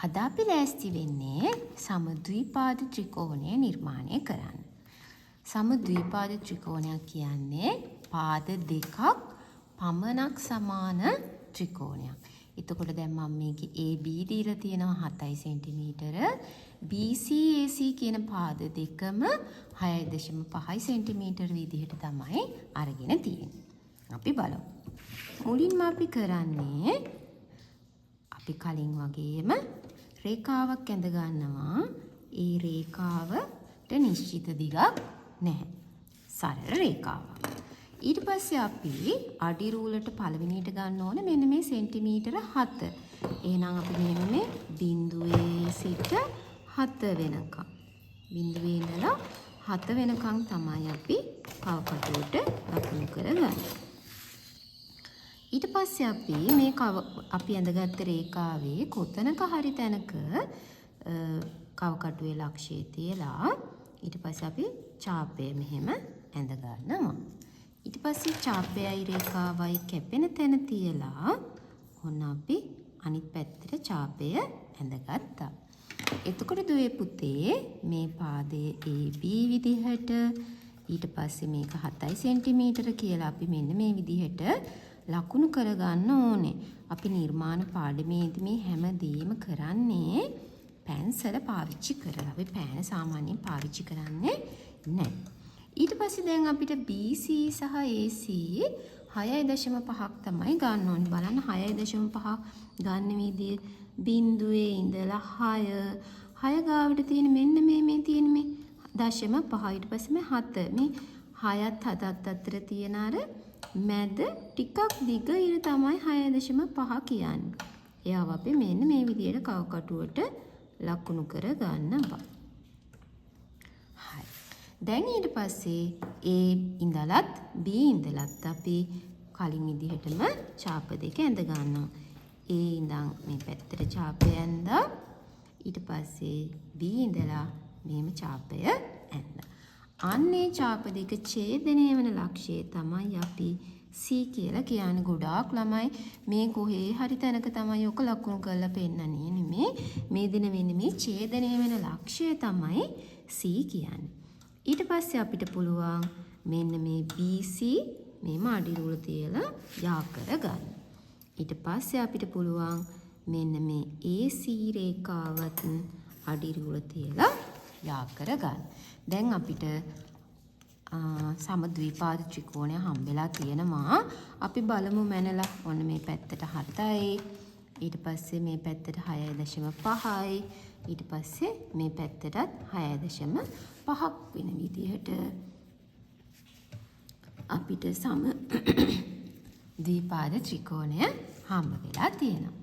අද අපි ලෑස්ති වෙන්නේ සමද්විපාද ත්‍රිකෝණය නිර්මාණය කරන්න. සමද්විපාද ත්‍රිකෝණයක් කියන්නේ පාද දෙකක් පමණක් සමාන ත්‍රිකෝණයක්. එතකොට දැන් මම මේකේ AB දීලා තියෙනවා 7 සෙන්ටිමීටර. BC AC කියන පාද දෙකම 6.5 සෙන්ටිමීටර විදිහට තමයි අරගෙන තියෙන්නේ. අපි බලමු. මුලින්ම අපි කරන්නේ අපි කලින් වගේම රේඛාවක් ඇඳ ගන්නවා. ඒ රේඛාවට නිශ්චිත දිගක් නැහැ. සරල රේඛාවක්. ඊට පස්සේ අපි අඩි රූලට පළවෙනියට ගන්න ඕනේ මෙන්න මේ සෙන්ටිමීටර 7. එහෙනම් අපි මෙන්න මේ බිඳුවේ සිට 7 වෙනකම්. බිඳුවේ ඉඳලා 7 වෙනකම් තමයි අපි කවකටුවට ලකුණු කරගන්නේ. ඊට පස්සේ අපි මේ අපි ඇඳගත්ත රේඛාවේ කොතනක හරි තැනක කවකටුවේ ලක්ෂය තියලා ඊට පස්සේ අපි ඡාපය මෙහෙම ඇඳ ගන්නවා. ඊට පස්සේ ඡාපයයි රේඛාවයි කැපෙන තැන තියලා ඔන්න අපි අනිත් පැත්තට ඡාපය ඇඳගත්තා. එතකොට දුවේ පුතේ මේ පාදයේ AB විදිහට ඊට පස්සේ මේක 7 සෙන්ටිමීටර කියලා අපි මෙන්න මේ විදිහට ලකුණු කරගන්න ඕනේ. අපි නිර්මාණ පාඩමේදී මේ හැමදේම කරන්නේ පැන්සල පාවිච්චි කරලා. අපි පෑන සාමාන්‍යයෙන් පාවිච්චි කරන්නේ නැහැ. ඊට පස්සේ දැන් අපිට BC සහ AC 6.5ක් තමයි ගන්න ඕනේ. බලන්න 6.5 ගන්න විදිය බිඳුවේ ඉඳලා 6 ගාවට තියෙන මෙන්න මේ තියෙන මේ 0.5 ඊට පස්සේ මේ 7 මේ 6ත් 7ත් අතර තියෙන අර මැද ටිකක් දිග ඉර තමයි 6.5 කියන්නේ. එයාව අපි මෙන්න මේ විදියට කවකටුවට ලකුණු කර ගන්නවා. හරි. දැන් ඊට පස්සේ A ඉඳලත් B ඉඳලත් අපි කලින් විදිහටම ඡාප දෙක ඇඳ ගන්නවා. A ඉඳන් මේ පැත්තට ඡාපය ඇඳලා ඊට පස්සේ B ඉඳලා මෙහෙම ඡාපය ඇඳලා. අන්නේ ඡාප දෙක ඡේදනය වෙන ලක්ෂය තමයි අපි C කියලා කියන්නේ. ගොඩාක් ළමයි මේ කොහේ හරි තැනක තමයි ඔක ලකුණු කරලා පෙන්නන්නේ නෙමේ. මේ දින වෙන්නේ මේ ඡේදනය වෙන ලක්ෂය තමයි C කියන්නේ. ඊට පස්සේ අපිට පුළුවන් මෙන්න මේ BC මේම අඩි රූල තියලා යා කරගන්න. ඊට පස්සේ අපිට පුළුවන් මෙන්න මේ AC රේඛාවත් අඩි රූල තියලා යා කරගන්න. දැන් අපිට සමද්විපාද ත්‍රිකෝණය හම්බෙලා තියෙනවා. අපි බලමු මැනලා ඔන්න මේ පැත්තට 7යි. ඊට පස්සේ මේ පැත්තට 6.5යි. ඊට පස්සේ මේ පැත්තටත් 6.5ක් වෙන විදිහට අපිට සමද්විපාද ත්‍රිකෝණය හම්බ වෙලා තියෙනවා.